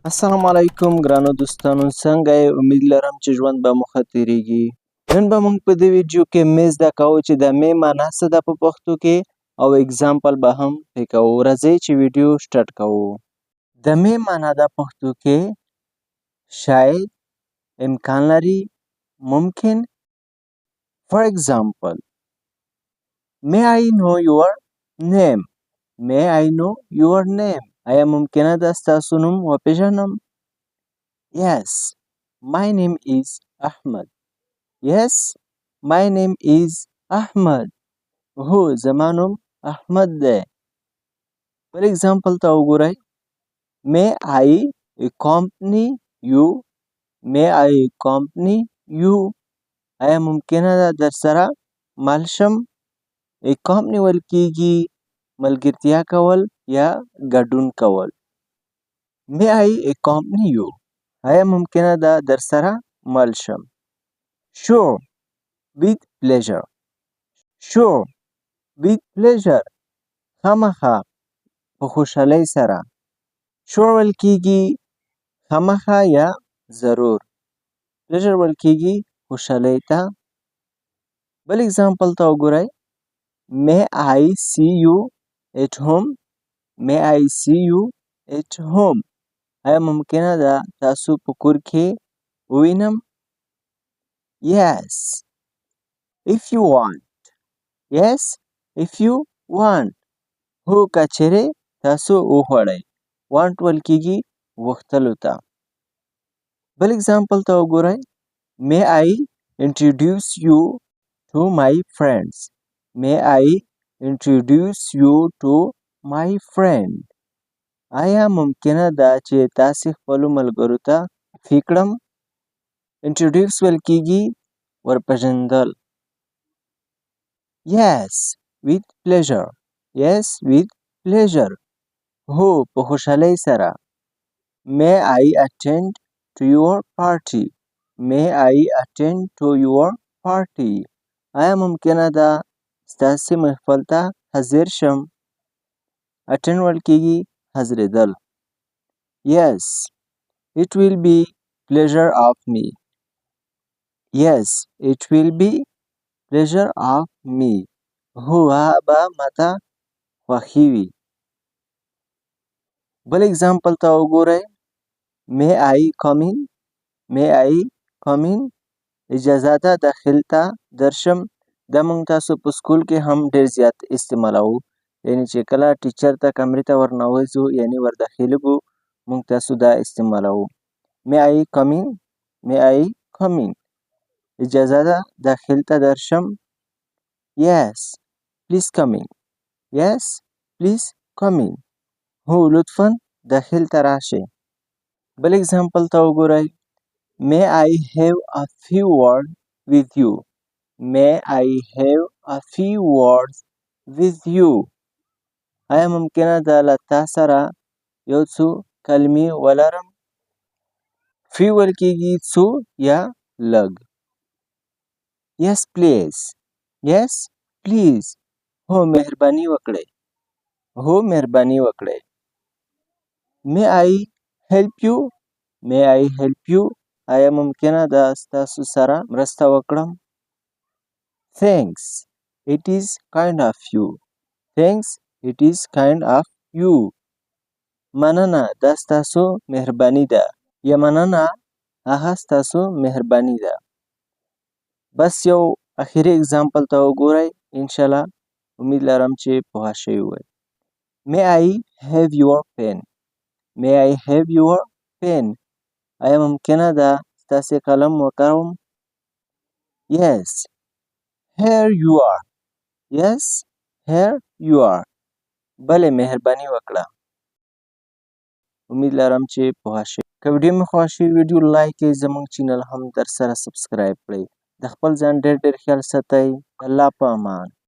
السلام علیکم ګرانو دوستانو، څنګه یې؟ امید لرم چې ژوند به مو ښه تیریږي. نن به موږ په دې ویډیو کې مې زده کوو چې د مې معنا څه ده په پښتو کې او اگزامپل به هم پې کوو. راځئ چې ویډیو سټارټ کوو. د مې معنا د پښتو کې شاید، امکان لري، ممکن. For example, may I know your name? May I know your name? آیا ممکنه ده ستاسو نوم وپېژنم؟ Yes, my name is Ahmed. Yes, my name is Ahmed. هو زما نوم احمد دی. بل اگزامپل ته وګورئ. May I accompany you? May I accompany you? آیا ممکنه ده در سره مل شم؟ accompany ویل کیږي ملګرتیا کول یا ګډون کول. May I accompany you? آیا ممکنه ده در سره مل شم؟ Sure, with pleasure. Sure, with pleasure. خامخا په خوشحالۍ سره. Sure ویل کیږي خامخا یا ضرور. Pleasure ویل کیږي خوشحالۍ ته. بل اگزامپل ته وګورئ. May I see you at home? May I see you at home? آیا ممکنه ده تاسو په کور کې ووینم؟ Yes, if you want. Yes, if you want. هو که چیرې تاسو وغواړئ. want ویل کیږي غوښتلو ته. بل اگزامپل ته وګورئ. May I introduce you to my friends? May I introduce you to my friend? آیا ممکنه ده چې تاسې خپلو ملګرو ته معرفي کړم؟ introduce ویل کیږي ورپېژندل. Yes, with pleasure. Yes, with pleasure. هو په خوشحالۍ سره. May I attend to your party? May I attend to your party? آیا ممکنه ده ستاسې محفل ته حاضر شم؟ attend ویل کیږي حاضرېدل. Yes, it will be pleasure of me. Yes, it will be pleasure of me. هو هغه به ماته خوښي وي. بل اگزامپل ته وګورئ. May I come in? May I come in? اجازه ده داخل ته درشم. دا موږ تاسو په سکول کې هم ډېر زیات استعمالوو. یعنې چې کله ټیچر ته کمرې ته ورننوځو یعنې ورداخلېږو موږ تاسو دا استعمالوو. May I come in? May I come in? اجازه ده داخل ته درشم. Yes, please come in. Yes, please come in. هو لطفاً داخل ته راشئ. بل اگزامپل ته وګورئ. May I have a few words with you? May I have a few words with you? آیا ممکنه ده له تا سره یو څو کلمې ولرم؟ few ویل کیږي څو یا لږ. Yes, please. Yes, please. هو مهرباني وکړئ. هو مهرباني وکړئ. May I help you? May I help you? آیا ممکنه ده ستاسو سره مرسته وکړم؟ Thanks. It is kind of you. Thanks. It is kind of you. مننه دا ستاسو مهرباني ده. یا مننه هغه ستاسو مهرباني ده. بس یو اخري اگزامپل ته وګورئ. انشاءالله امید لرم چې پوه شوي وئ. May I have your pen? May I have your pen? آیا ممکنه ده ستاسې قلم وکاروم؟ Yes, here you are. Yes, here you are. بله مهرباني وکړه. امید لرم چې پوه شئ. که ویډیو مې خوښ شي ویډیو لایک کړئ. زموږ چینل هم در سره سبسکرایب کړئ. د خپل ځان ډېر ډېر خیال ساتئ. الله په امان.